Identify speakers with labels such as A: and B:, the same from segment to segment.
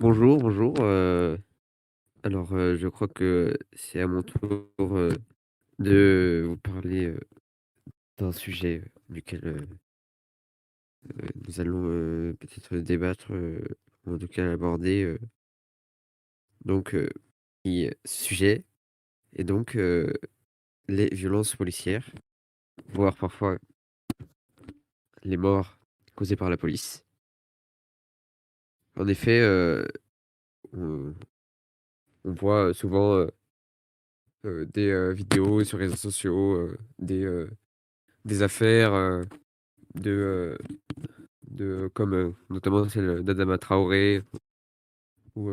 A: Bonjour, bonjour, je crois que c'est à mon tour, de vous parler, d'un sujet, duquel, nous allons, peut-être débattre, ou en tout cas aborder, ce sujet est donc, les violences policières, voire parfois les morts causées par la police. En effet, on on voit, souvent, des, vidéos sur les réseaux sociaux, des affaires, de, comme, notamment celle d'Adama Traoré ou,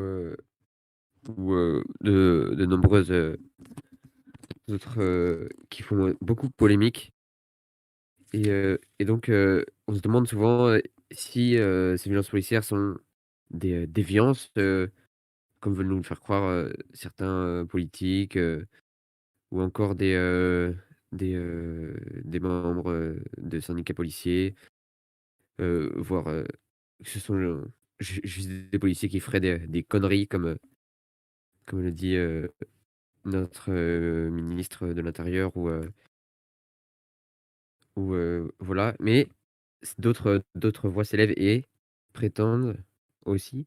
A: de nombreuses, autres, qui font, beaucoup polémique on se demande souvent, si, ces violences policières sont des, déviances, comme veulent nous le faire croire, certains, politiques, ou encore des membres, de syndicats policiers, voire, que ce sont, juste des policiers qui feraient des conneries comme le dit, notre, ministre de l'intérieur voilà. Mais d'autres voix s'élèvent et prétendent aussi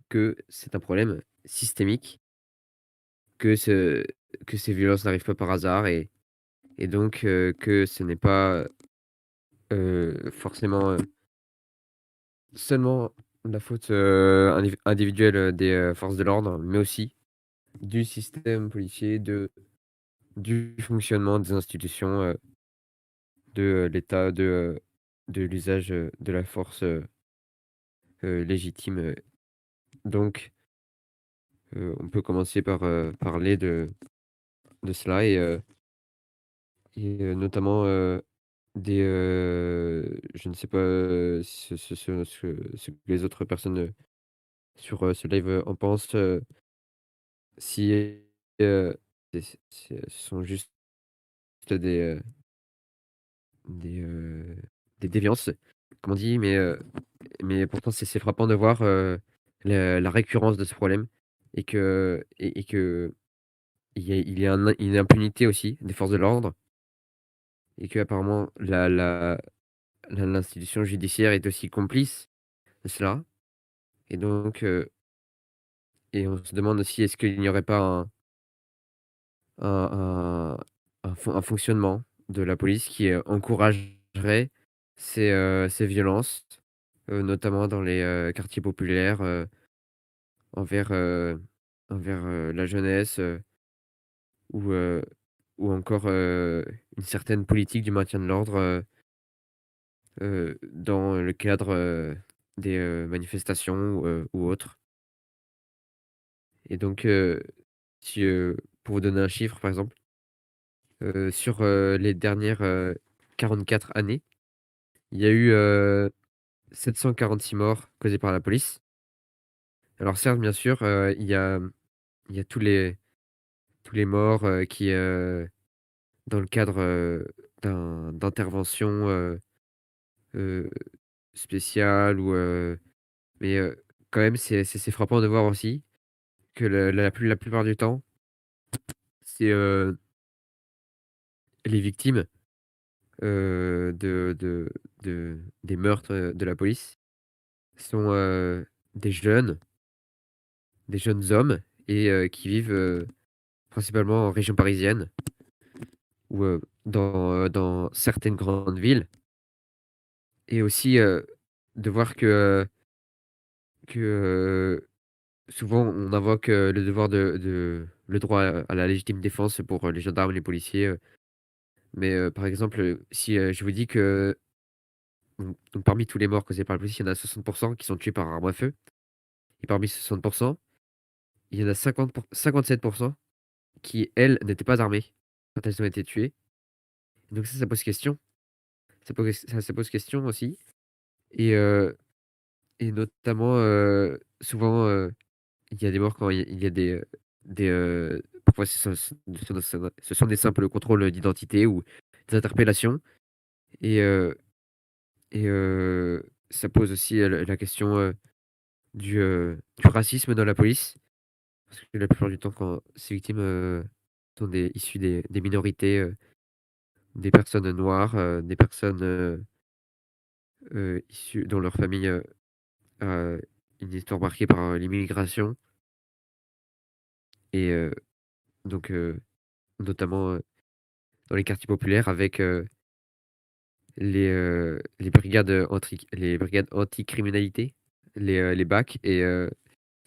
A: que c'est un problème systémique, que ce que ces violences n'arrivent pas par hasard et donc que ce n'est pas, forcément, seulement la faute, individuelle, des, forces de l'ordre, mais aussi du système policier, du fonctionnement des institutions, de, l'État, de l'usage, de la force, légitime, donc on peut commencer par, parler de cela notamment, je ne sais pas, ce que les autres personnes, sur, ce live, en pensent, si, heu, ce sont juste des, des, heu, des déviances, comme on dit, mais pourtant c'est frappant de voir, la récurrence de ce problème et que il y a une impunité aussi des forces de l'ordre et qu'apparemment l'institution judiciaire est aussi complice de cela et donc et on se demande aussi est-ce qu'il n'y aurait pas un un fonctionnement de la police qui, encouragerait ces violences, notamment dans les, quartiers populaires, envers, envers, la jeunesse, ou, ou encore, une certaine politique du maintien de l'ordre, dans le cadre, des, manifestations ou autres et donc si, pour vous donner un chiffre, par exemple, sur, les dernières, 44 années, il y a eu, 746 morts causées par la police. Alors certes, bien sûr, il y a tous les morts, dans le cadre, d'interventions, heu, spéciales mais quand même, c'est frappant de voir aussi que la plupart du temps, c'est, les victimes, des meurtres, de la police sont, des jeunes des jeunes hommes et qui vivent, principalement en région parisienne ou, dans certaines grandes villes et aussi, de voir que souvent on invoque, le devoir le droit à la légitime défense pour, les gendarmes, les policiers, mais par exemple, si, je vous dis que donc parmi tous les morts causés par la police, il y en a 60 qui sont tués par arme à feu et parmi ces 60, il y en a 57 qui, elles, n'étaient pas armées quand elles ont été tuées. Donc ça pose question. Ça pose question aussi et notamment, souvent, il y a des morts quand il y a parfois ce sont des simples contrôles d'identité ou des interpellations et heu ça pose aussi, la question, du racisme dans la police. Parce que la plupart du temps, quand ces victimes, sont issues des minorités, des personnes noires, des personnes, issues dont leur famille, a une histoire marquée par, l'immigration et donc notamment, dans les quartiers populaires avec, les brigades anticriminalité, les BAC et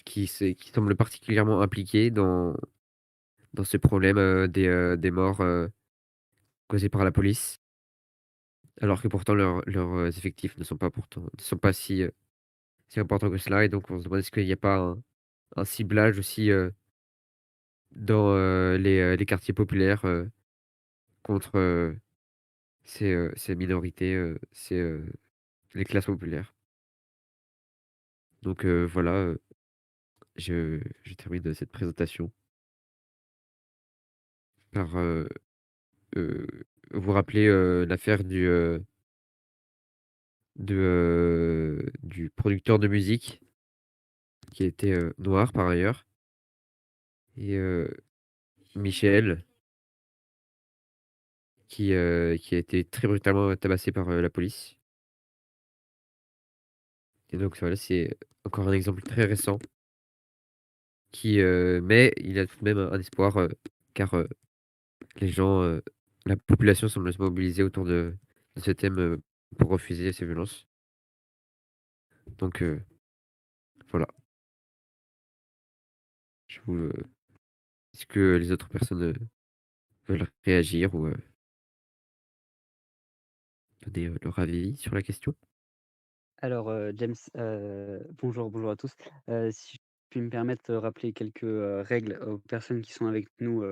A: qui semblent particulièrement impliqués dans ce problème, des morts, causées par la police. Alors que pourtant leurs effectifs ne sont pas si importants que cela et donc on se demande est-ce qu'il n'y a pas un ciblage aussi, dans, les quartiers populaires, contre, ces minorités, les classes populaires. Donc voilà, je termine cette présentation par, heu, vous rappeler, l'affaire du producteur de musique qui était, noir par ailleurs et Michel qui a été très brutalement tabassé par, la police et donc voilà, c'est encore un exemple très récent mais il y a tout de même un espoir, car, les gens, la population semble se mobiliser autour de ce thème, pour refuser ces violences. Donc voilà, je vous, est-ce que les autres personnes, veulent réagir ou, donner, leur avis sur la question?
B: Alors, James, bonjour à tous. Si je puis me permettre de rappeler quelques, règles aux personnes qui sont avec nous,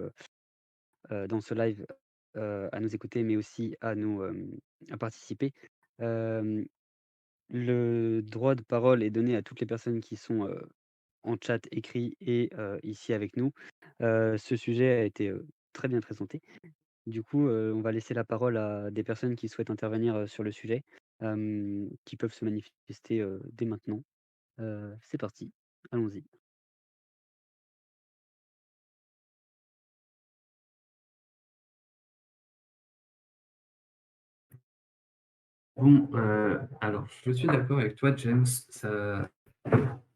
B: dans ce live, à nous écouter, mais aussi à participer. Hem, le droit de parole est donné à toutes les personnes qui sont, en chat écrit et ici avec nous. Ce sujet a été, très bien présenté. Du coup, on va laisser la parole à des personnes qui souhaitent intervenir, sur le sujet, qui peuvent se manifester, dès maintenant. C'est parti, allons-y.
C: Bon, alors je suis d'accord avec toi, James,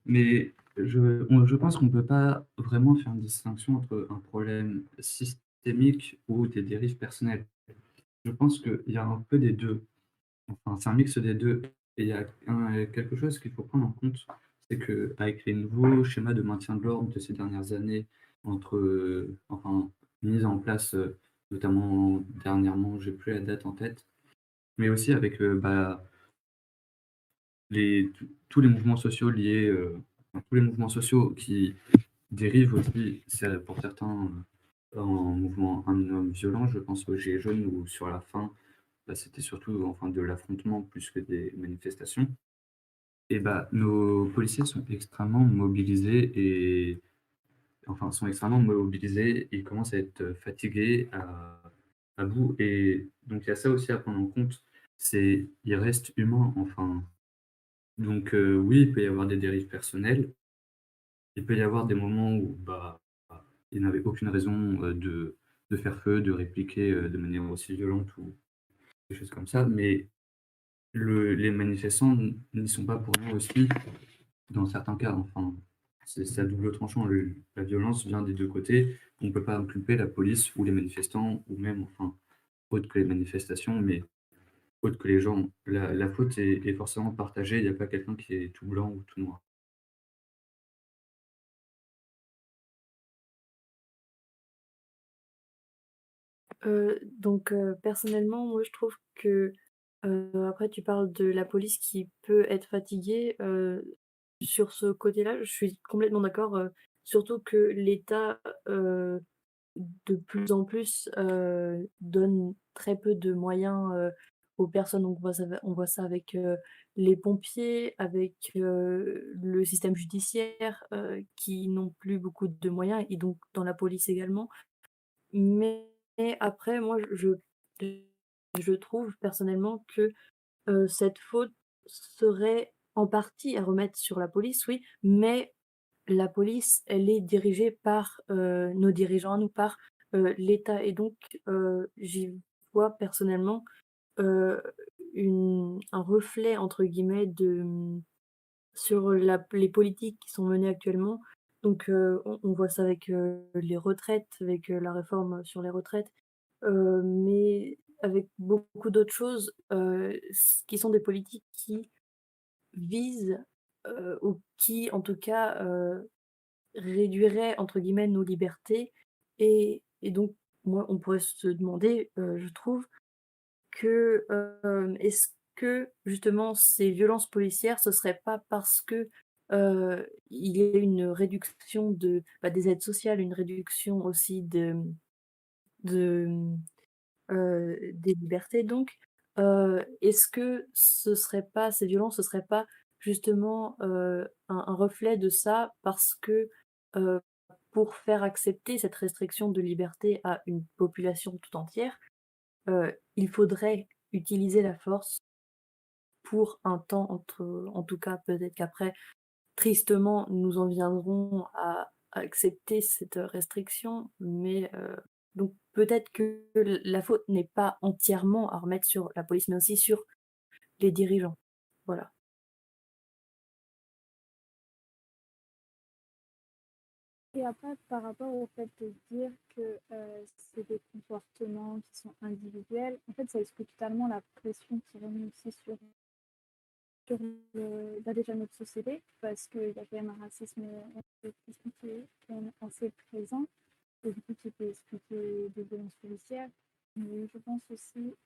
C: mais je pense qu'on ne peut pas vraiment faire une distinction entre un problème systémique ou des dérives personnelles. Je pense qu'il y a un peu des 2. Enfin, c'est un mix des 2. Et il y a quelque chose qu'il faut prendre en compte, c'est qu'avec les nouveaux schémas de maintien de l'ordre de ces dernières années, enfin, mis en place, notamment dernièrement, j'ai plus la date en tête, mais aussi avec, tous les mouvements sociaux liés, enfin, tous les mouvements sociaux qui dérivent aussi, c'est pour certains, en mouvement un homme violent. Je pense aux gilets jaunes où sur la fin, bah, c'était surtout enfin de l'affrontement plus que des manifestations et bah, nos policiers sont extrêmement mobilisés et enfin sont extrêmement mobilisés. Ils commencent à être fatigués, à bout et donc il y a ça aussi à prendre en compte. C'est ils restent humains, enfin. Donc oui, il peut y avoir des dérives personnelles. Il peut y avoir des moments où, bah, ils n'avaient aucune raison, de faire feu, de répliquer, de manière aussi violente ou des choses comme ça. Mais les manifestants n'y sont pas pour rien aussi, dans certains cas. Enfin, c'est à double tranchant. La violence vient des 2 côtés. On ne peut pas inculper la police ou les manifestants ou même, enfin, autre que les manifestations, mais autre que les gens. La faute est forcément partagée. Il n'y a pas quelqu'un qui est tout blanc ou tout noir.
D: Personnellement, moi, je trouve que, après tu parles de la police qui peut être fatiguée, sur ce côté-là, je suis complètement d'accord, surtout que l'État, de plus en plus, donne très peu de moyens, aux personnes. Donc on voit ça avec, les pompiers, avec, le système judiciaire, qui n'ont plus beaucoup de moyens et donc dans la police également. Mais après moi je trouve personnellement que, cette faute serait en partie à remettre sur la police, oui, mais la police, elle est dirigée par, nos dirigeants à nous, par, l'État et donc j'y vois personnellement, heu, une un «reflet» entre guillemets de, sur la les politiques qui sont menées actuellement. Donc on voit ça avec, les retraites, avec, la réforme sur les retraites, mais avec beaucoup d'autres choses, s qui sont des politiques qui visent, ou qui en tout cas, réduiraient entre guillemets «nos libertés» et donc moi on pourrait se demander, je trouve que, est-ce que justement ces violences policières, ce serait pas parce que, il y a une réduction de, bah, des aides sociales, une réduction aussi de, des libertés donc, est-ce que ce serait pas ces violences, ce serait pas justement, un reflet de ça parce que, heu, pour faire accepter cette restriction de liberté à une population tout entière, il faudrait utiliser la force pour un temps entre en tout cas, peut-être qu'après, tristement, nous en viendrons à accepter cette restriction, mais donc peut-être que la faute n'est pas entièrement à remettre sur la police, mais aussi sur les dirigeants. Voilà.
E: Et après, par rapport au fait de dire que c'est des comportements qui sont individuels, en fait, ça exclut totalement la pression qui règne aussi bah, déjà notre société, parce qu'il y a quand même un racisme qui est quand même assez présent, et du coup qui peut expliquer des violences policières. Mais je pense aussi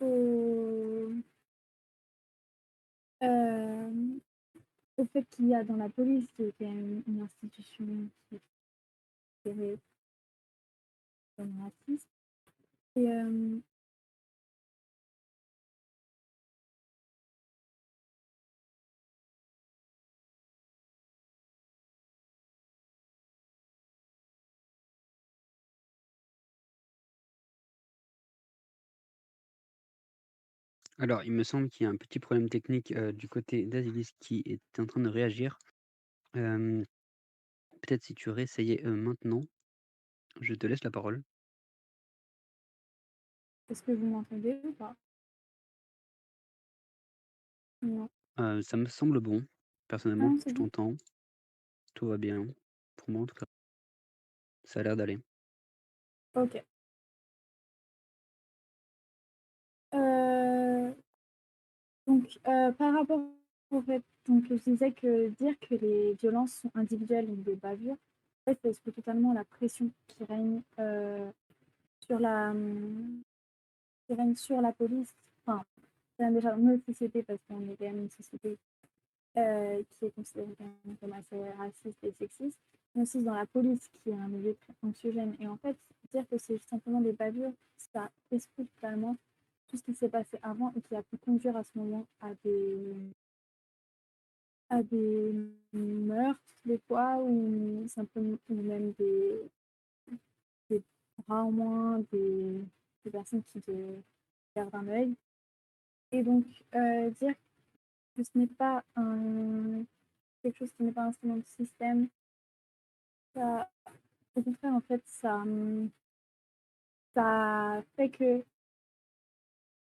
E: au, euh, au fait qu'il y a dans la police, qui est quand même une institution qui est considérée comme raciste. Et
B: Alors, il me semble qu'il y a un petit problème technique, du côté d'Azilis qui est en train de réagir. Hem, Peut-être si tu réessayais, maintenant, je te laisse la parole.
E: est-ce que vous m'entendez ou pas? Non.
B: Ça me semble bon.
E: Ah
B: Personnellement,
E: non, c'est
B: je
E: bon?
B: t'entends, tout va bien. Pour moi, en tout cas, ça a l'air d'aller.
E: Ok. Euh, par rapport au fait, donc, je disais que dire que les violences sont individuelles ou des bavures, en fait, ça exclut totalement la pression qui règne, sur qui règne sur la police. Enfin, qui règne déjà dans notre société parce qu'on est quand même une société qui est considérée quand même comme assez raciste et sexiste, mais aussi dans la police qui est un milieu très anxiogène. Et en fait, dire que c'est simplement des bavures, ça exclut totalement tout ce qui s'est passé avant et qui a pu conduire à ce moment à des meurtres des fois ou simplement ou même des bras en moins, des personnes qui perdent un œil. Et donc dire que ce n'est pas quelque chose qui n'est pas un instrument de système, ça, au contraire en fait ça fait que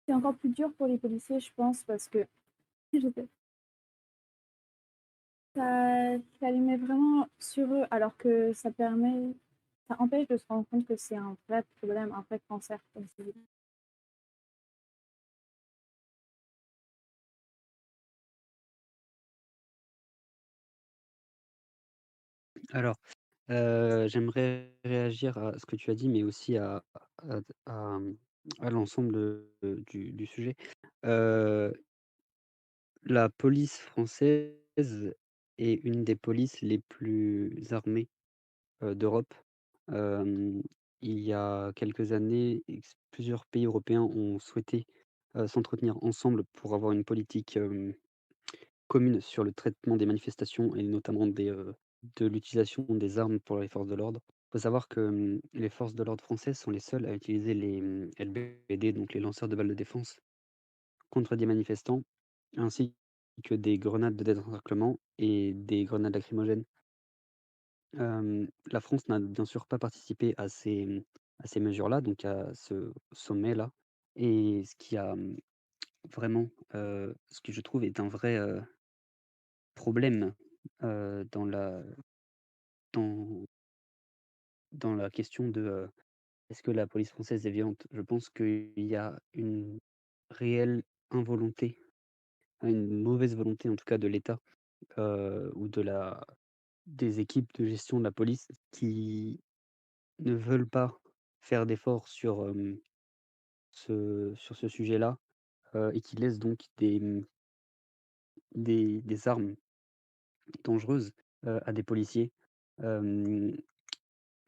E: c'est encore plus dur pour les policiers, je pense, parce que je sais, ça les met vraiment sur eux, alors que ça empêche de se rendre compte que c'est un vrai problème, un vrai cancer, comme c'est dit.
B: Alors, j'aimerais réagir à ce que tu as dit, mais aussi à, à l'ensemble, du sujet. Heu, la police française est une des polices les plus armées, d'Europe. Hem, il y a quelques années, plusieurs pays européens ont souhaité, s'entretenir ensemble pour avoir une politique, commune sur le traitement des manifestations et notamment de l'utilisation des armes pour les forces de l'ordre. Il faut savoir que, les forces de l'ordre françaises sont les seules à utiliser les, LBD, donc les lanceurs de balles de défense, contre des manifestants, ainsi que des grenades de désencerclement et des grenades lacrymogènes. La France n'a bien sûr pas participé à ces mesures-là, donc à ce sommet-là, et ce qui a, vraiment, ce que je trouve est un vrai, problème, dans dans la question de, est-ce que la police française est violente? Je pense qu'il y a une réelle involonté, une mauvaise volonté en tout cas de l'État, ou des équipes de gestion de la police qui ne veulent pas faire d'efforts sur, sur ce sujet-là, et qui laissent donc des armes dangereuses, à des policiers. Hem,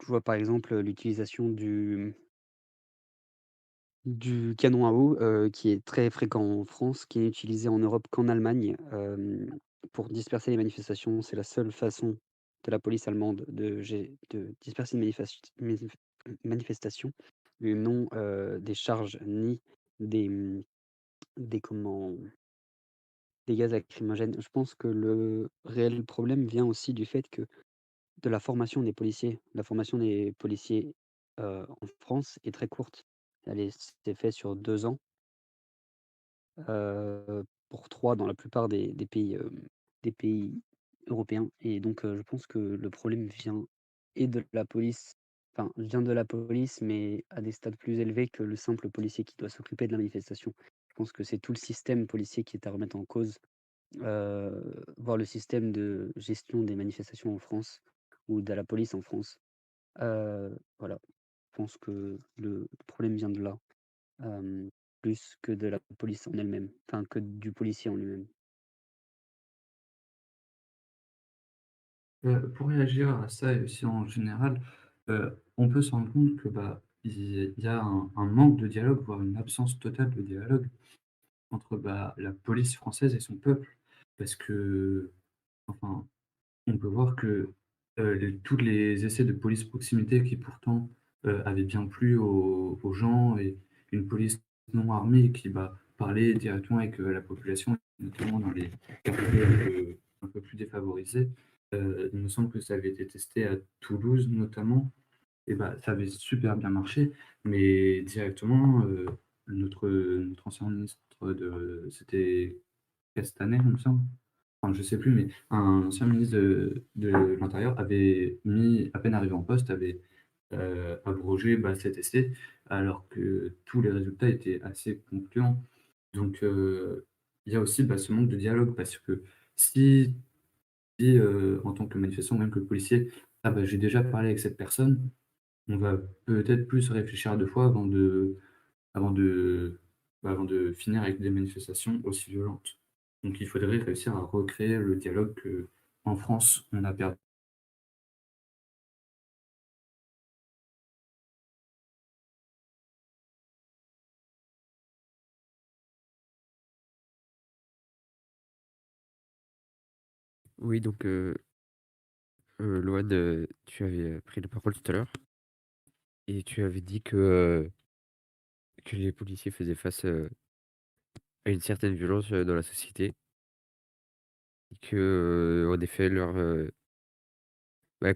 B: je vois par exemple l'utilisation du canon à eau, qui est très fréquent en France, qui n'est utilisé en Europe qu'en Allemagne, pour disperser les manifestations. C'est la seule façon de la police allemande de disperser une manifestation, et non, des charges ni des, des comment des gaz lacrymogènes. Je pense que le réel problème vient aussi du fait que de la formation des policiers. La formation des policiers, en France est très courte. C'est fait sur 2 ans. Pour 3 dans la plupart des pays européens, et donc je pense que le problème de la police, vient de la police, mais à des stades plus élevés que le simple policier qui doit s'occuper de la manifestation. Je pense que c'est tout le système policier qui est à remettre en cause, voire le système de gestion des manifestations en France ou de la police en France. Voilà, je pense que le problème vient de là. Plus que de la police en elle-même, enfin que du policier en lui-même.
C: Pour réagir à ça et aussi en général, on peut se rendre compte que, bah, il y a un manque de dialogue, voire une absence totale de dialogue entre, bah, la police française et son peuple. Parce que, enfin, on peut voir que, tous les essais de police proximité qui pourtant, avaient bien plu aux gens, et une police non armée qui, bah, parlait directement avec, la population, notamment dans les quartiers un peu plus défavorisés. Il me semble que ça avait été testé à Toulouse notamment, et bah, ça avait super bien marché, mais directement, notre ancien ministre c'était Castaner, il me semble? Enfin, je sais plus, mais un ancien ministre de l'intérieur avait mis, à peine arrivé en poste, avait, abrogé, bah, cet essai, alors que tous les résultats étaient assez concluants. Donc, il y a aussi, bah, ce manque de dialogue, parce que si en tant que manifestant, même que policier: «Ah bah, j'ai déjà parlé avec cette personne», on va peut-être plus réfléchir à 2 fois avant de avant de finir avec des manifestations aussi violentes. Donc il faudrait réussir à recréer le dialogue qu'en France, on a perdu.
A: Oui, donc Loan, tu avais, pris la parole tout à l'heure et tu avais dit que les policiers faisaient face, à une certaine violence, dans la société et que, en effet,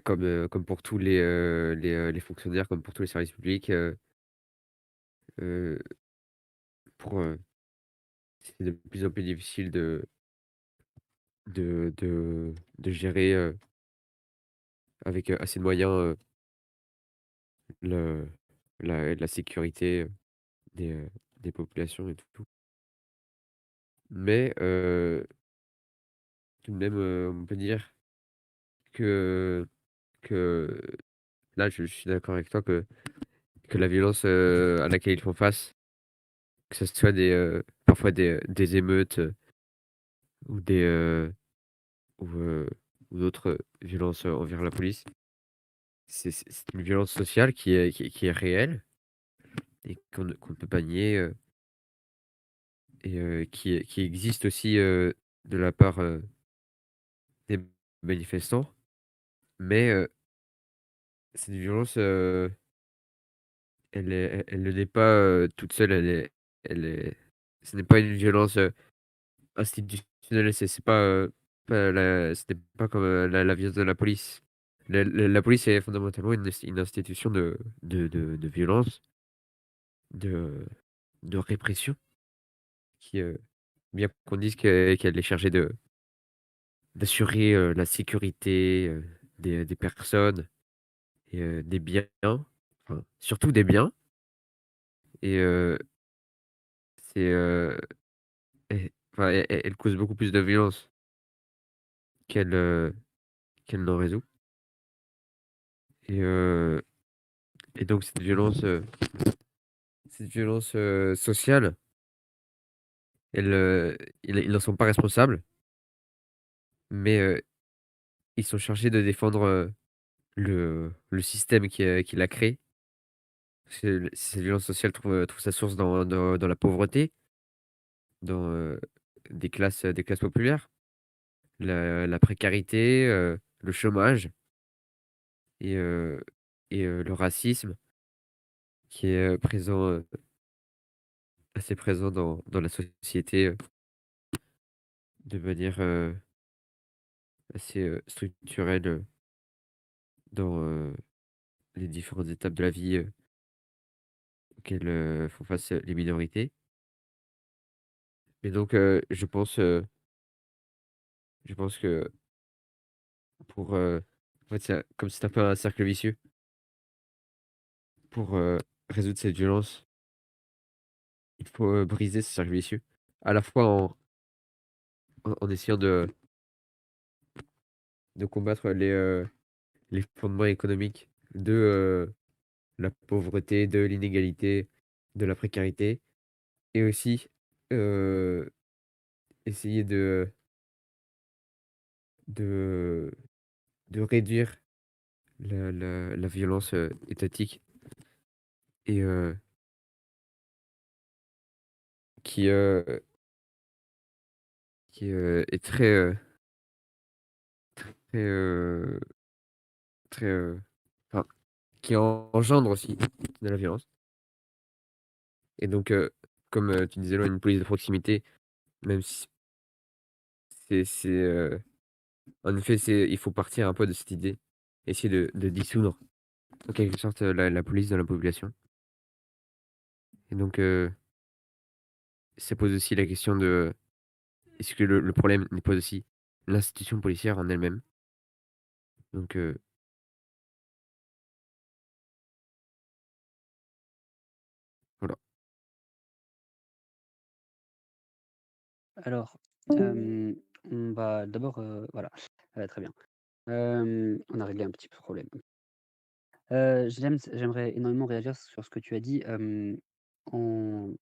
A: comme pour tous les fonctionnaires, comme pour tous les services publics, heu, pour, c'est de plus en plus difficile de gérer, avec, assez de moyens, le la sécurité, des, des populations et tout. Mais, tout de même, on peut dire que que là, je suis d'accord avec toi que la violence, à laquelle ils font face, que ce soit parfois des émeutes, ou ou, heu, ou d'autres, violences, envers la police, c'est une violence sociale qui est réelle et qu'on ne peut pas nier, et qui existe aussi, de la part, des manifestants. Mais, cette violence, elle ne l'est pas, toute seule, elle est ce n'est pas une violence, institutionnelle institutionnel, c'est pas, pas la c'était pas comme, la violence de la police. La police est fondamentalement une institution de violence, de de répression qui, bien qu'on dise qu'elle est chargée d'assurer, la sécurité, des personnes et des biens, enfin, surtout des biens et c'est, enfin, elle cause beaucoup plus de violence qu'elle, qu'elle n'en résout et heu et donc cette violence, sociale, elle, ils n'en sont pas responsables, mais ils sont chargés de défendre, le système qui l'a créé. Cette violence sociale trouve sa source dans la pauvreté, dans, des classes populaires, la précarité, le chômage et le racisme qui est, assez présent dans la société, de manière, assez, structurelle, dans, les différentes étapes de la vie, auxquelles, font face, les minorités et donc je pense que pour, en fait, c'est comme c'est un peu un cercle vicieux. Pour, résoudre cette violence, il faut, briser ce cercle vicieux. À la fois en essayant de combattre les fondements économiques de, la pauvreté, de l'inégalité, de la précarité et aussi, heu, essayer de de réduire la violence, étatique et qui, est très, très, très, enfin, qui engendre aussi de la violence et donc comme, tu disais, ouais, une police de proximité, même si c'est, en effet, il faut partir un peu de cette idée, essayer de dissoudre en quelque sorte, la police dans la population et donc ça pose aussi la question de est-ce que le problème n'est pas aussi l'institution policière en elle-même? Donc voilà.
B: Alors, on va d'abord, voilà, très bien. On a réglé un petit peu le problème. J'aimerais énormément réagir sur ce que tu as dit, en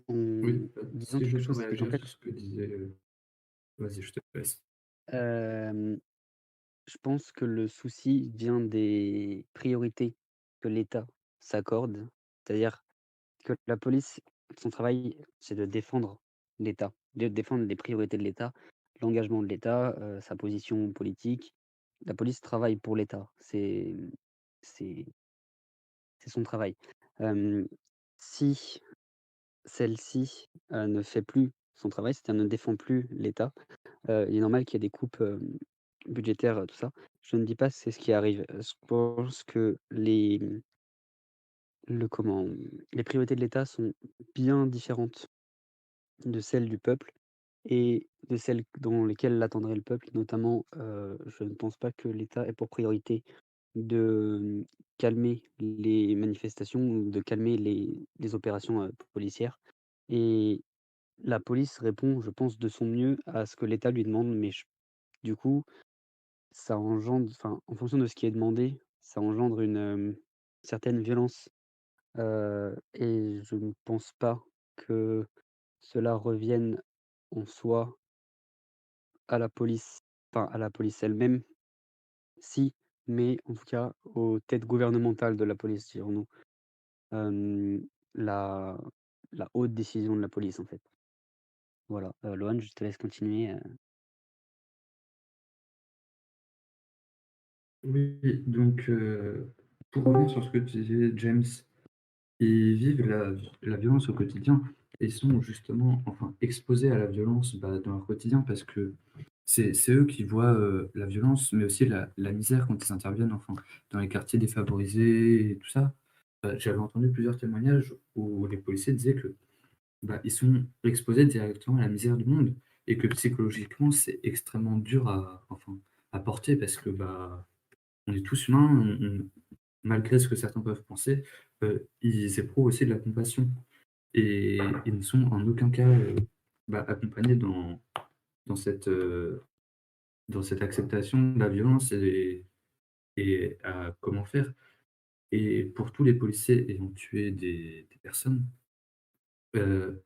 C: Oui,
B: disant
C: si je
B: quelque
C: peux
B: chose, c'est qu'en
C: réagir
B: fait,
C: sur ce que disait, vas-y, je te laisse.
B: hem, je pense que le souci vient des priorités que l'État s'accorde. C'est-à-dire que la police, son travail, c'est de défendre l'État, de défendre les priorités de l'État, l'engagement de l'État, sa position politique. La police travaille pour l'État, c'est c'est son travail. Hem, Si celle-ci, ne fait plus son travail, c'est-à-dire ne défend plus l'État, il est normal qu'il y ait des coupes, budgétaires, tout ça. Je ne dis pas que c'est ce qui arrive. Je pense que les priorités de l'État sont bien différentes de celles du peuple et de celles dans lesquelles l'attendrait le peuple. Notamment, je ne pense pas que l'État ait pour priorité de, calmer les manifestations ou de calmer les opérations, policières et la police répond, je pense, de son mieux à ce que l'État lui demande, mais du coup, ça engendre enfin, en fonction de ce qui est demandé, ça engendre une, certaine violence, et je ne pense pas que cela revienne en soi à la police, enfin à la police elle-même, si, mais en tout cas aux têtes gouvernementales de la police, dirons-nous. Hem, la la haute décision de la police, en fait. Voilà, Loan, je te laisse continuer,
C: Oui, donc pour revenir sur ce que tu disais, James, ils vivent la violence au quotidien. ils sont justement, enfin, exposés à la violence, dans leur quotidien parce que c'est eux qui voient, la violence, mais aussi la misère quand ils interviennent, enfin, dans les quartiers défavorisés et tout ça. J'avais entendu plusieurs témoignages où les policiers disaient que, ils sont exposés directement à la misère du monde et que psychologiquement, c'est extrêmement dur à porter parce que, on est tous humains, malgré ce que certains peuvent penser, ils éprouvent aussi de la compassion et ils ne sont en aucun cas, accompagnés dans cette, heu, dans cette acceptation de la violence et à comment faire. Et pour tous les policiers ayant tué des personnes, heu,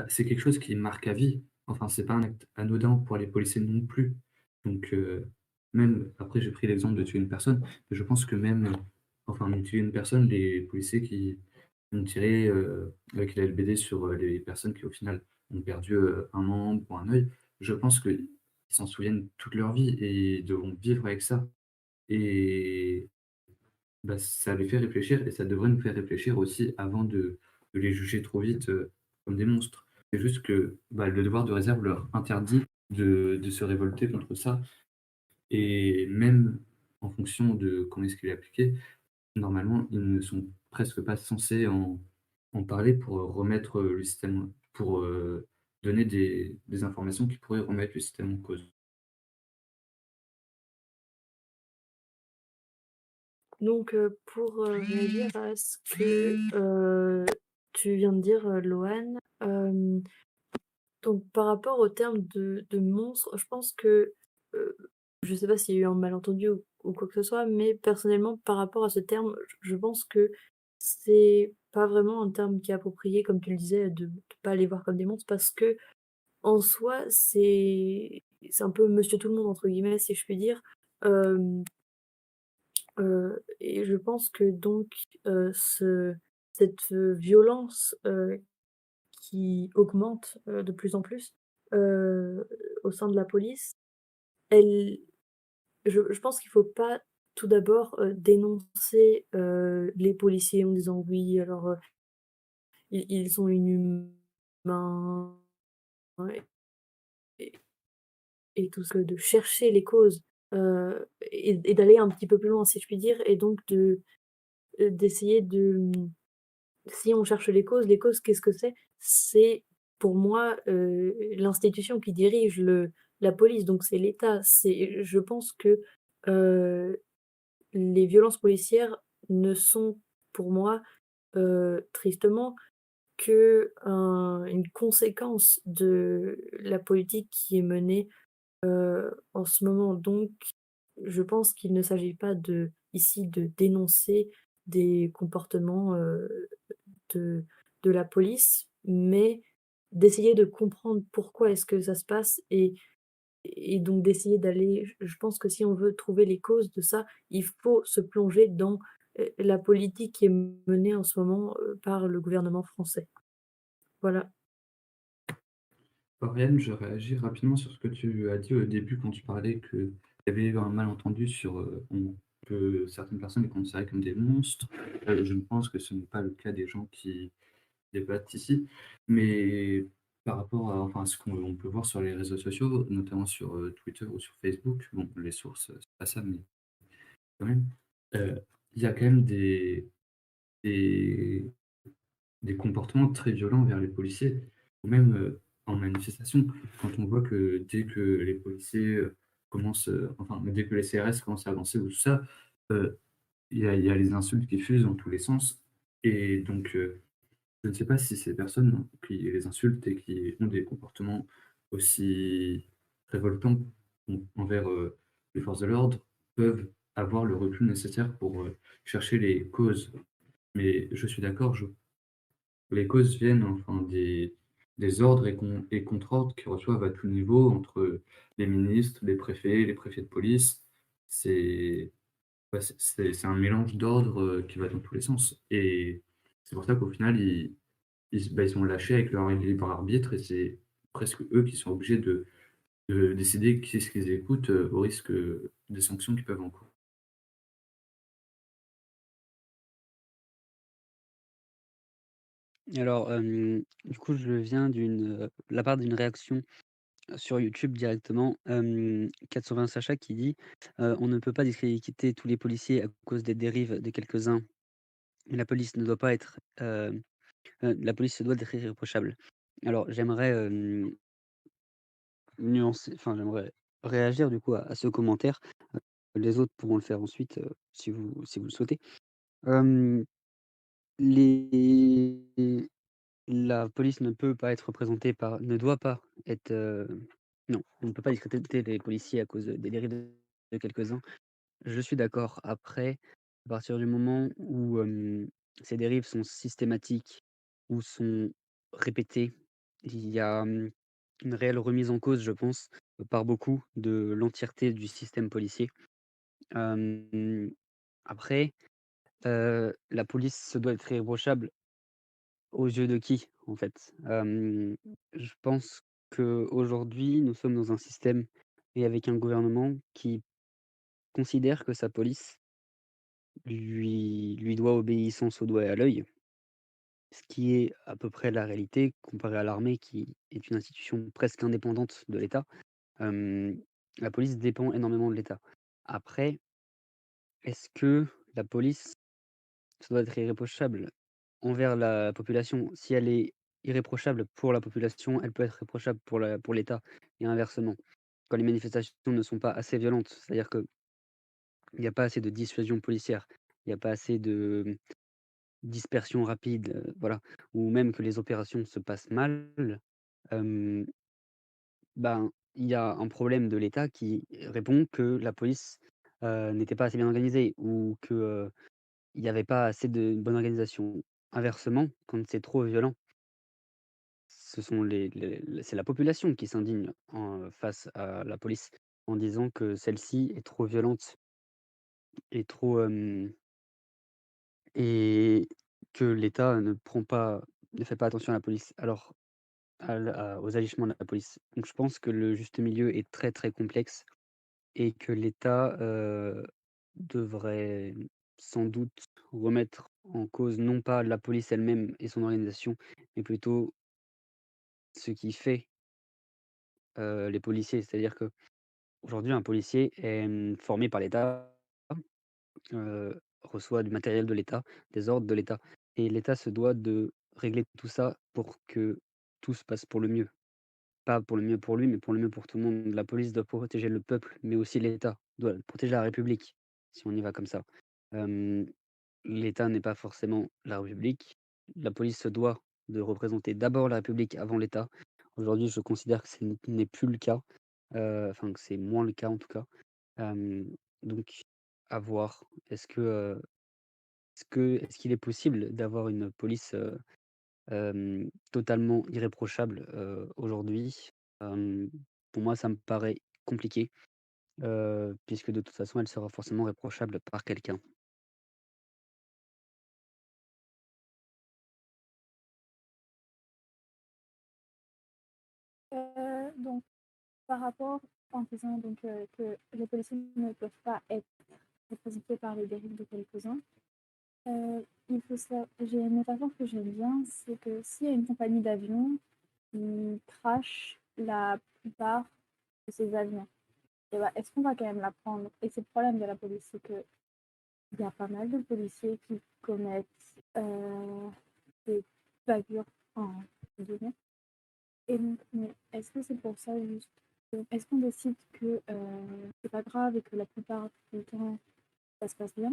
C: c'est quelque chose qui marque à vie. Enfin, c'est pas un acte anodin pour les policiers non plus. Donc, même après j'ai pris l'exemple de tuer une personne, mais je pense que même, enfin, tuer une personne, les policiers qui ont tiré, avec la LBD sur, les personnes qui au final ont perdu, un membre ou un œil, je pense qu'ils s'en souviennent toute leur vie et devront vivre avec ça. Et ça les fait réfléchir et ça devrait nous faire réfléchir aussi avant de les juger trop vite, comme des monstres. C'est juste que, le devoir de réserve leur interdit de se révolter contre ça et même en fonction de comment est-ce qu'il est appliqué, normalement, ils ne sont presque pas censés en parler pour, remettre, le système pour, donner des informations qui pourraient remettre le système en cause.
D: Donc, pour, réagir à ce que, tu viens de dire, Loane, donc par rapport au terme de monstre, je pense que, heu, je sais pas s'il y a eu un malentendu ou quoi que ce soit, mais personnellement, par rapport à ce terme, je pense que c'est pas vraiment un terme qui est approprié, comme tu le disais, de pas les voir comme des monstres parce que en soi, c'est un peu «monsieur tout le monde» entre guillemets, si je puis dire. Hem Et je pense que donc, cette violence, qui augmente, de plus en plus, heu, au sein de la police, elle je pense qu'il faut pas tout d'abord, dénoncer, les policiers en disant: «Oui, alors, ils sont inhumains» et et tout ce de chercher les causes, et d'aller un petit peu plus loin, si je puis dire et donc d'essayer de, si on cherche les causes, qu'est-ce que c'est? C'est pour moi, l'institution qui dirige la police, donc c'est l'État. Je pense que, heu, les violences policières ne sont pour moi, tristement, une conséquence de la politique qui est menée, en ce moment. Donc je pense qu'il ne s'agit pas ici de dénoncer des comportements, de de la police, mais d'essayer de comprendre pourquoi est-ce que ça se passe et donc d'essayer d'aller je pense que si on veut trouver les causes de ça, il faut se plonger dans, la politique qui est menée en ce moment, par le gouvernement français. Voilà.
C: Oriane, je réagis rapidement sur ce que tu as dit au début quand tu parlais qu'il y avait eu un malentendu sur, que certaines personnes les considéraient comme des monstres. Je ne pense que ce n'est pas le cas des gens qui débattent ici, mais par rapport à enfin, ce qu'on peut voir sur les réseaux sociaux, notamment sur, Twitter ou sur Facebook, bon, les sources, c'est pas ça, mais quand même, heu, il y a quand même des des comportements très violents envers les policiers ou même, en manifestation. Quand on voit que dès que les policiers, commencent, enfin, dès que les CRS commencent à avancer ou tout ça, heu, il y a les insultes qui fusent dans tous les sens et donc, je ne sais pas si ces personnes qui les insultent et qui ont des comportements aussi révoltants envers, les forces de l'ordre peuvent avoir le recul nécessaire pour, chercher les causes. Mais je suis d'accord, les causes viennent enfin des ordres et contre-ordres qu'ils reçoivent à tout niveau entre les ministres, les préfets de police. C'est c'est un mélange d'ordres, qui va dans tous les sens et c'est pour ça qu'au final ils sont lâchés avec leur libre arbitre et c'est presque eux qui sont obligés de décider qui est-ce qu'ils écoutent, au risque, des sanctions qu'ils peuvent encourir.
B: Alors, du coup, je viens la part d'une réaction sur YouTube directement, 420 Sacha qui dit: «On ne peut pas discréditer tous les policiers à cause des dérives de quelques-uns. La police ne doit pas être, la police se doit d'être irréprochable». Alors j'aimerais, j'aimerais réagir du coup à ce commentaire. Les autres pourront le faire ensuite, si vous le souhaitez. Hem, les La police ne doit pas être, non, on ne peut pas discréditer les policiers à cause des dérives de quelques-uns. Je suis d'accord. Après, à partir du moment où, ces dérives sont systématiques ou sont répétées, il y a, une réelle remise en cause, je pense, par beaucoup de l'entièreté du système policier. Hem, Après, la police se doit être irréprochable aux yeux de qui, en fait? Je pense qu'aujourd'hui, nous sommes dans un système et avec un gouvernement qui considère que sa police lui doit obéissance au doigt et à l'œil, ce qui est à peu près la réalité comparé à l'armée qui est une institution presque indépendante de l'État. Hem, la police dépend énormément de l'État. Après, est-ce que la police ça doit être irréprochable envers la population? Si elle est irréprochable pour la population, elle peut être réprochable pour l'État et inversement. Quand les manifestations ne sont pas assez violentes, c'est-à-dire qu'il n'y a pas assez de dissuasion policière, il n'y a pas assez de dispersion rapide, voilà, ou même que les opérations se passent mal, hem, ben, il y a un problème de l'État qui répond que la police, n'était pas assez bien organisée ou que, il y avait pas assez de bonne organisation. Inversement, quand c'est trop violent, ce sont c'est la population qui s'indigne face à la police en disant que celle-ci est trop violente et trop, et que l'État ne fait pas attention à la police, alors aux agissements de la police. Donc je pense que le juste milieu est très, très complexe et que l'État, devrait sans doute remettre en cause non pas la police elle-même et son organisation, mais plutôt ce qui fait, les policiers. C'est-à-dire qu'aujourd'hui un policier est, formé par l'État, reçoit du matériel de l'État, des ordres de l'État et l'État se doit de régler tout ça pour que tout se passe pour le mieux. Pas pour le mieux pour lui, mais pour le mieux pour tout le monde. La police doit protéger le peuple, mais aussi l'État, doit protéger la République, si on y va comme ça. Hem, L'État n'est pas forcément la République. La police se doit de représenter d'abord la République avant l'État. Aujourd'hui, je considère que ce n'est plus le cas, enfin que c'est moins le cas en tout cas. Donc à voir. Est-ce qu'il est possible d'avoir une police, totalement irréprochable, aujourd'hui? Hem, pour moi, ça me paraît compliqué, puisque de toute façon, elle sera forcément réprochable par quelqu'un.
E: Donc par rapport en disant donc que les policiers ne peuvent pas être représentés par les dérives de quelques-uns, il faut sa j'ai une métaphore que j'aime bien, c'est que s'il y a une compagnie d'avions qui crache la plupart de ses avions, et bah, est-ce qu'on va quand même la prendre? Et c'est le problème de la police, c'est qu'il y a pas mal de policiers qui commettent des bavures en guillemets. Et donc, mais est-ce que c'est pour ça juste est-ce qu'on décide que c'est pas grave et que la plupart du temps ça se passe bien,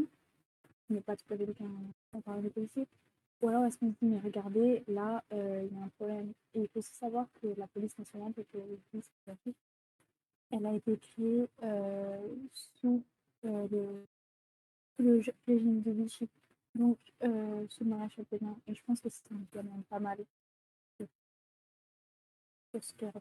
E: mais pas tout à fait le cas on parle des policiers? Ou alors est-ce qu'on se dit mais regardez, là il y a un problème. Et il faut aussi savoir que la police nationale, donc la police elle a été créée sous le régime de Vichy, donc sous le maréchal Pétain. Et je pense que c'est quand même pas mal sur ce qu'elle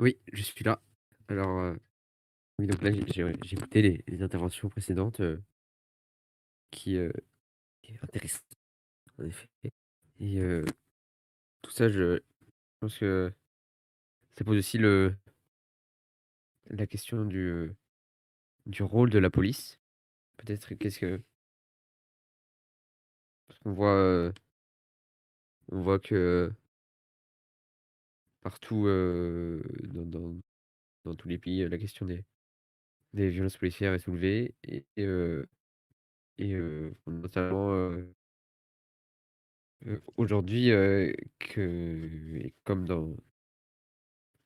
A: Oui, je suis là. Alors, oui, donc là, j'ai écouté les interventions précédentes, qui est intéressant, en effet et tout ça, je pense que ça pose aussi la question du rôle de la police. Peut-être parce qu'on voit, on voit que partout, dans tous les pays, la question des violences policières est soulevée notamment, aujourd'hui, et comme dans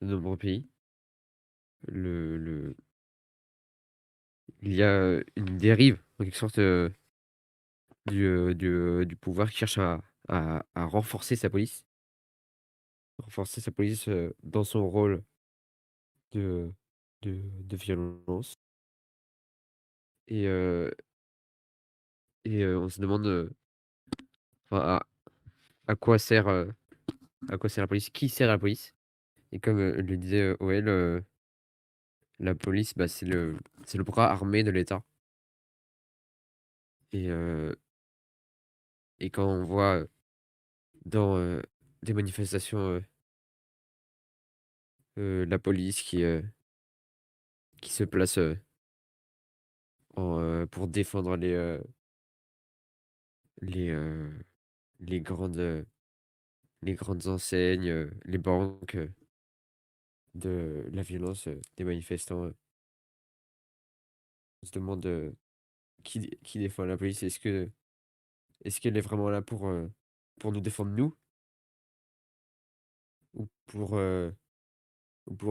A: de nombreux pays, le il y a, une dérive en quelque sorte, du pouvoir qui cherche à renforcer sa police, dans son rôle de de violence et on se demande, enfin à quoi sert la police? Qui sert la police? Et comme, le disait, OL, la police, bah, c'est le bras armé de l'État et quand on voit, dans, des manifestations, la police qui se place, pour défendre les, heu, les grandes, heu, les grandes enseignes, les banques, de la violence, des manifestants, on se demande, qui défend la police? Est-ce qu'elle est vraiment là pour nous défendre nous? Ou pour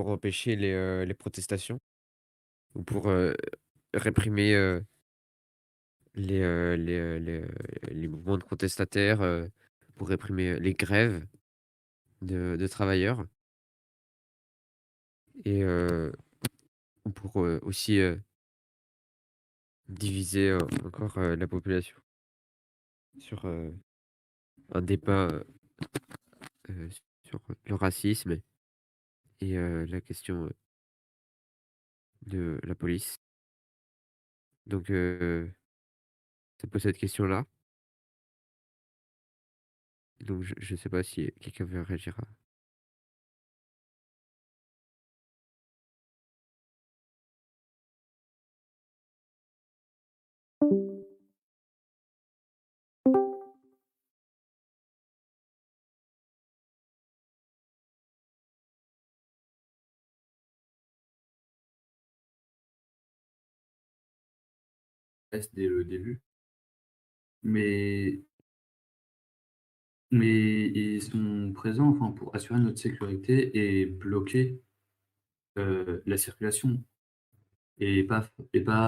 A: empêcher les protestations? Ou pour, réprimer, les mouvements de protestataires, pour réprimer, les grèves de travailleurs? Et ou pour, aussi, diviser, encore, la population sur, un débat, sur le racisme et la question, de la police. Donc ça pose cette question-là. Donc je sais pas si quelqu'un veut réagir
C: Dès le début, mais ils sont présents, enfin, pour assurer notre sécurité et bloquer, la circulation et pas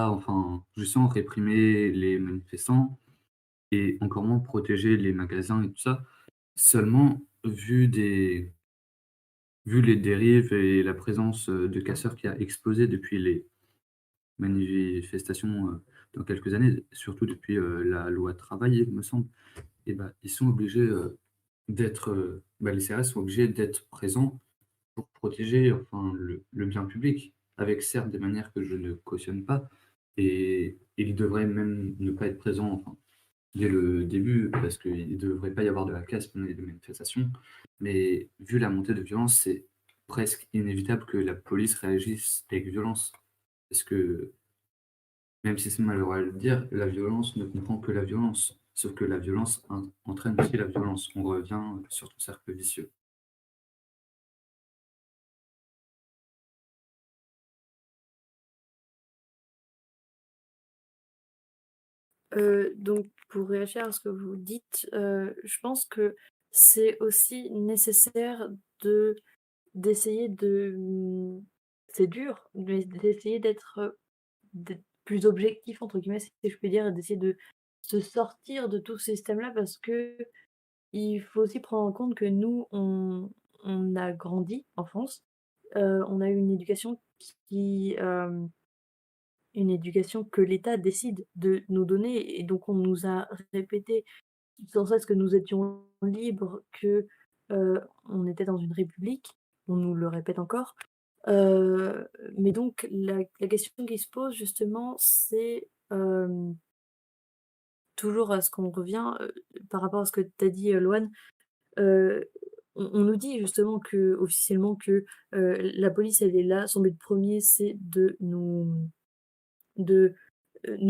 C: enfin, justement réprimer les manifestants et encore moins protéger les magasins et tout ça. Seulement, vu les dérives et la présence, de casseurs qui a explosé depuis les manifestations, dans quelques années, surtout depuis, la loi travail, il me semble, et bah, ils sont obligés, les CRS sont obligés d'être présents pour protéger, enfin, le bien public, avec certes des manières que je ne cautionne pas et ils devraient même ne pas être présents, enfin, dès le début, parce qu'il ne devrait pas y avoir de la casse pendant les manifestations. Mais vu la montée de violence, c'est presque inévitable que la police réagisse avec violence. Parce que, même si c'est malheureux à le dire, la violence ne comprend que la violence. Sauf que la violence entraîne aussi la violence. On revient sur ton cercle vicieux.
D: Donc pour réagir à ce que vous dites, je pense que c'est aussi nécessaire d'essayer c'est dur, mais d'essayer d'être «plus objectif» entre guillemets, si je puis dire, et d'essayer de se sortir de tout ce système-là parce que il faut aussi prendre en compte que nous, on a grandi en France, on a eu une éducation une éducation que l'État décide de nous donner et donc on nous a répété sans cesse que nous étions libres, que, on était dans une république, on nous le répète encore Mais donc la question qui se pose justement, c'est, toujours à ce qu'on revient, par rapport à ce que tu as dit, Loane, heu, on nous dit justement que officiellement que, la police elle est là, son but premier c'est de, nous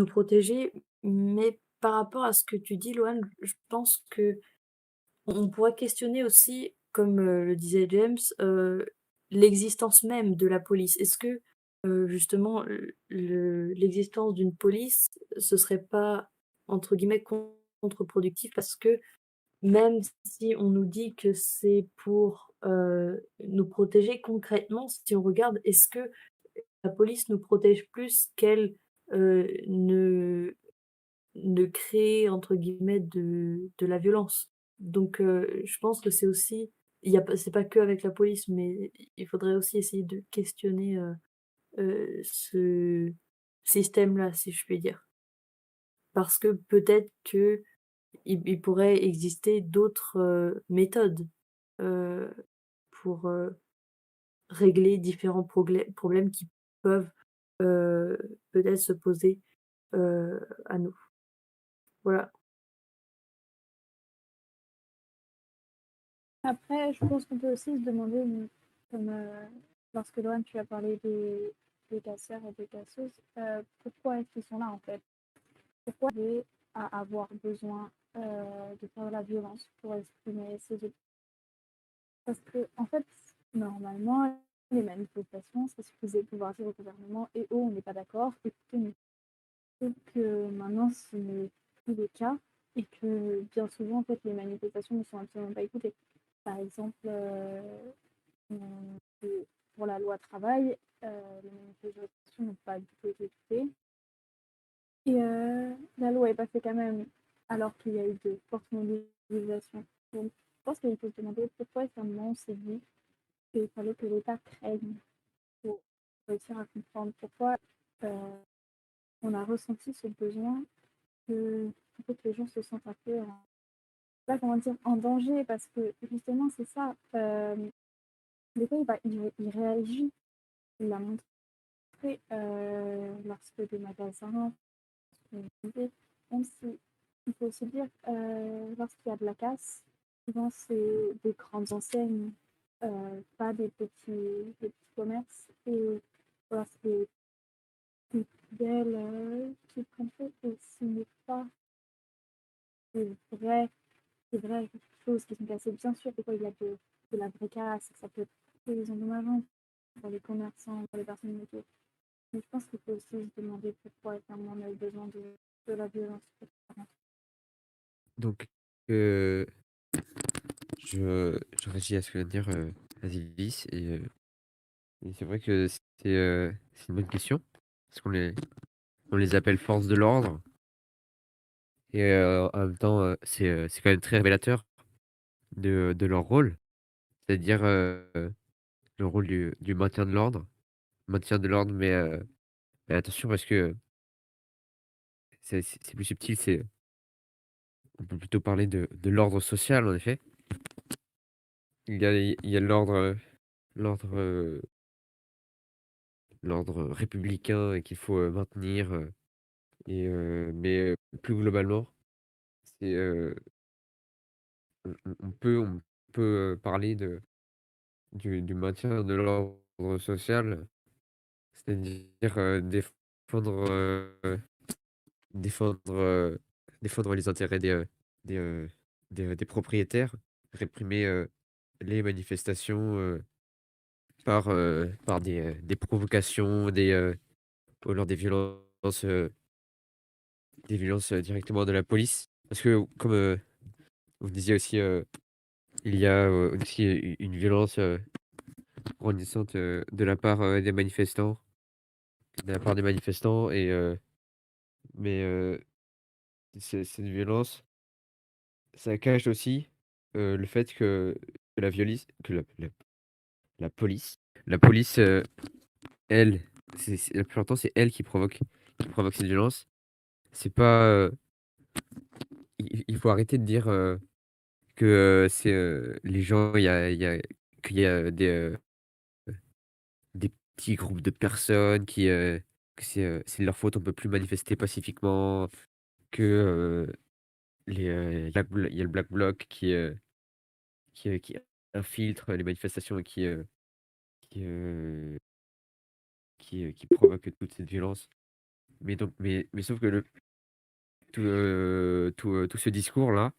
D: protéger. Mais par rapport à ce que tu dis Loane, je pense qu'on pourrait questionner aussi, comme, le disait James, l'existence même de la police. Est-ce que, justement l'existence d'une police, ce serait pas entre guillemets «contre-productif» parce que même si on nous dit que c'est pour, nous protéger concrètement, si on regarde, est-ce que la police nous protège plus qu'elle, ne crée entre guillemets «de la violence»? Donc je pense que c'est aussi il y a pas c'est pas que avec la police, mais il faudrait aussi essayer de questionner, ce système-là, si je puis dire. Parce que peut-être qu'il il pourrait exister d'autres, méthodes, heu, pour, régler différents problèmes qui peuvent, peut-être se poser, à nous. Voilà.
E: Après, je pense qu'on peut aussi se demander, comme lorsque Loan, tu as parlé des casseurs et des casseuses, pourquoi est-ce qu'ils sont là en fait? Pourquoi ils à avoir besoin de faire de la violence pour exprimer ses opinions? Parce que, en fait, normalement, les manifestations, ça suffisait de pouvoir dire au gouvernement, et oh, on n'est pas d'accord, écoutez-nous. Sauf que maintenant, ce n'est plus le cas et que bien souvent, en fait, les manifestations ne sont absolument pas écoutées. Par exemple, pour la loi travail, les manifestations n'ont pas du tout été écoutées. Et la loi est passée quand même alors qu'il y a eu de fortes mobilisations. Donc, je pense qu'il faut se demander pourquoi est-ce qu'à un moment on s'est dit qu'il fallait que l'État craigne pour réussir à comprendre pourquoi on a ressenti ce besoin que, en fait, les gens se sentent un peu pas comment dire, en danger parce que justement c'est ça. L'État il réagit, il l'a montré lorsque des magasins sont visés, même si il faut aussi dire lorsqu'il y a de la casse, souvent c'est des grandes enseignes, pas des petits commerces et voilà, c'est des poubelles qui prennent feu et ce n'est pas des vrais c'est vrai, quelque chose qui sont cassées. Bien sûr, des fois, il y a de la vraie casse, ça peut être très endommageant pour les commerçants, pour les personnes autour. Mais je pense qu'il faut aussi se demander pourquoi vraiment on a eu besoin de la violence.
A: Donc, je réagis à ce que vient de dire, Azilis et c'est vrai que c'est une bonne question parce on les appelle forces de l'ordre et en même temps, c'est quand même très révélateur de leur rôle. C'est-à-dire, le rôle du maintien de l'ordre. Maintien de l'ordre, mais attention parce que c'est plus subtil, on peut plutôt parler de l'ordre social en effet. Il y a l'ordre, l'ordre républicain qu'il faut, maintenir, mais plus globalement, c'est, on peut parler du maintien de l'ordre social, c'est-à-dire, défendre, défendre, défendre les intérêts des, des propriétaires, réprimer, les manifestations, par des provocations, ou alors des violences, directement de la police. Parce que comme, vous disiez aussi, il y a, aussi une violence, grandissante, de la part, des manifestants et mais cette violence, ça cache aussi, le fait que la violice que la police la police, elle, c'est la plupart du temps, c'est elle qui provoque cette violence. C'est pas, il faut arrêter de dire, que, c'est, les gens, qu'il y a des petits groupes de personnes que c'est de leur faute, on peut plus manifester pacifiquement, que, il y a le Black Bloc qui infiltre les manifestations et qui, heu, qui provoque toute cette violence. Mais sauf que tout ce discours-là,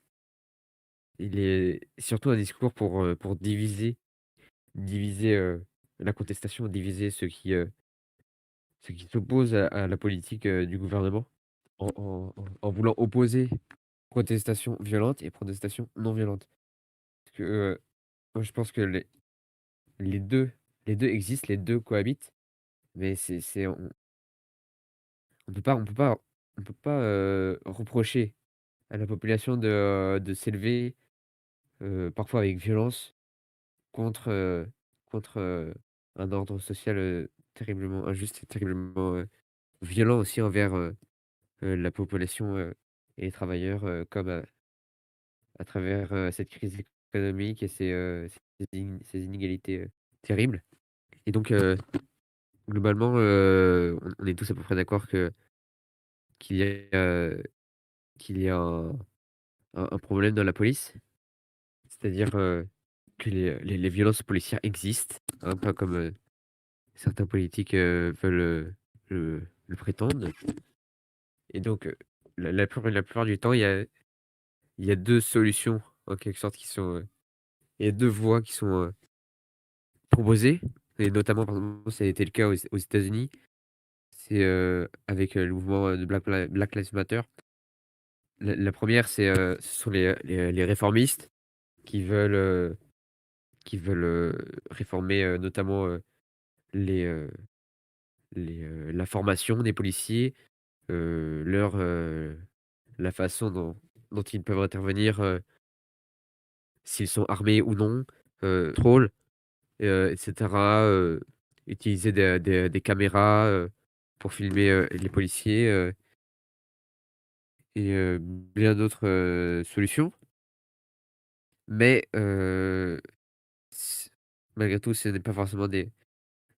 A: il est surtout un discours pour diviser, la contestation, diviser ceux qui s'opposent à la politique, du gouvernement en voulant opposer protestation violente et protestation non violente. Parce que, moi je pense que les 2 les 2 existent, les 2 cohabitent, mais c'est on peut pas, reprocher à la population de s'élever, parfois avec violence contre, contre, un ordre social, terriblement injuste et terriblement, violent aussi envers, la population, et les travailleurs, comme, à travers, cette crise économique et ces inégalités, terribles et donc globalement, on est tous à peu près d'accord qu'il y a, qu'il y a un problème dans la police. C'est-à-dire, que les violences policières existent, hein, pas comme, certains politiques, veulent, le prétendent et donc la plupart du temps, il y a 2 solutions en quelque sorte qui sont, il y a 2 voies qui sont, proposées et notamment, par exemple, ça a été le cas aux États-Unis. C'est, avec, le mouvement, de Black Lives Matter. La 1re, ce sont les réformistes qui veulent, réformer, notamment, les, la formation des policiers, la façon dont ils peuvent intervenir, s'ils sont armés ou non, contrôle, et cetera, utiliser des caméras, pour filmer, les policiers, et bien d'autres, solutions. Mais c malgré tout, ce n'est pas forcément des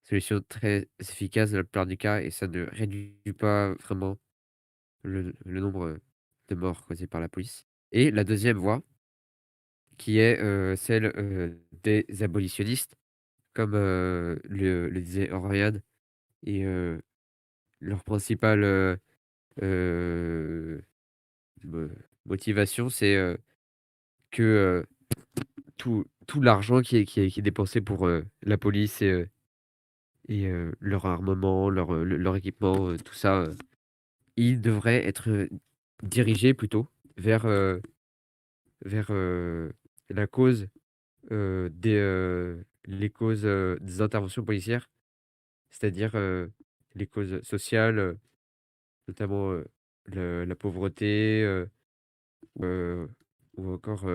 A: solutions très efficaces dans la plupart du cas et ça ne réduit pas vraiment le nombre, de morts causés par la police. Et la deuxième voie qui est, celle, des abolitionnistes comme, le disait Oriane et leur principale, heu, me motivation, c'est, que, tout l'argent qui est dépensé pour, la police et leur armement, leur équipement, tout ça, il devrait être, dirigé plutôt vers, vers, la cause, les causes, des interventions policières, c'est-à-dire, les causes sociales, notamment, la pauvreté, heu, ou encore,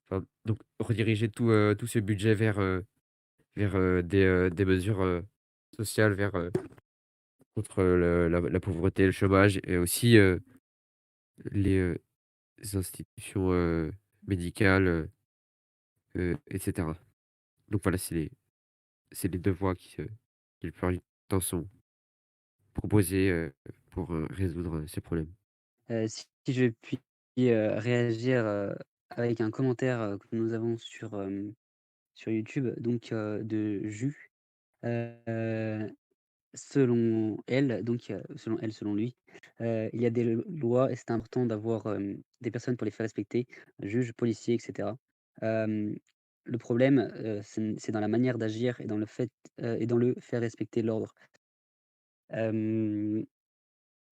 A: enfin, donc rediriger tout ce budget vers, des mesures, sociales, vers, contre la pauvreté, le chômage et aussi, les, institutions, médicales, et cetera. Donc voilà, c'est les 2 voies qui la plupart du temps sont proposées, pour, résoudre, ces problèmes.
B: Si je puis, réagir, avec un commentaire, que nous avons sur YouTube, donc de Jus. Heu, selon lui, il y a des lois et c'est important d'avoir, des personnes pour les faire respecter, juges, policiers et cetera. Hem, le problème, c'est dans la manière d'agir et dans le fait, et dans le faire respecter l'ordre. Je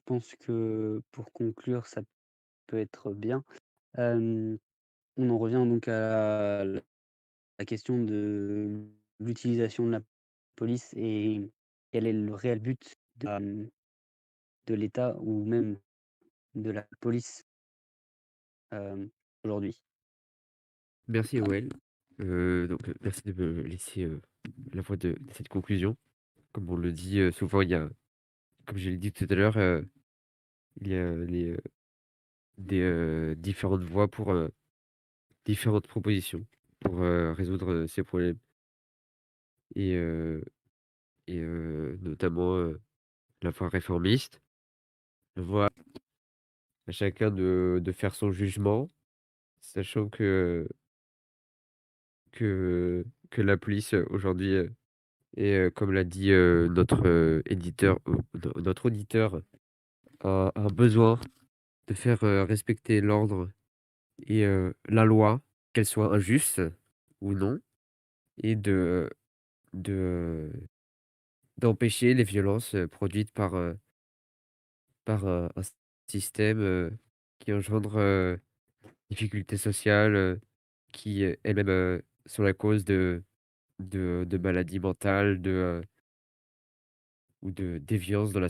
B: pense que pour conclure, ça peut être bien. Hem, on en revient donc à la question de l'utilisation de la police et quel est le réel but de l'État ou même de la police, hem, aujourd'hui.
A: Merci Joël. Donc, merci de me laisser, la voix de cette conclusion. Comme on le dit, souvent, il y a comme je l'ai dit tout à l'heure, il y a des, différentes voies pour, différentes propositions pour, résoudre, ces problèmes et et notamment, la foi réformiste. Je vois à chacun de faire son jugement, sachant que la police, aujourd'hui, est, comme l'a dit, notre, éditeur ou notre auditeur, a un besoin de faire, respecter l'ordre et la loi, qu'elle soit injuste ou non, et de d'empêcher les violences, produites par un système, qui engendre, difficultés sociales, qui, elles-mêmes, sont la cause de maladies mentales, ou de déviance dans la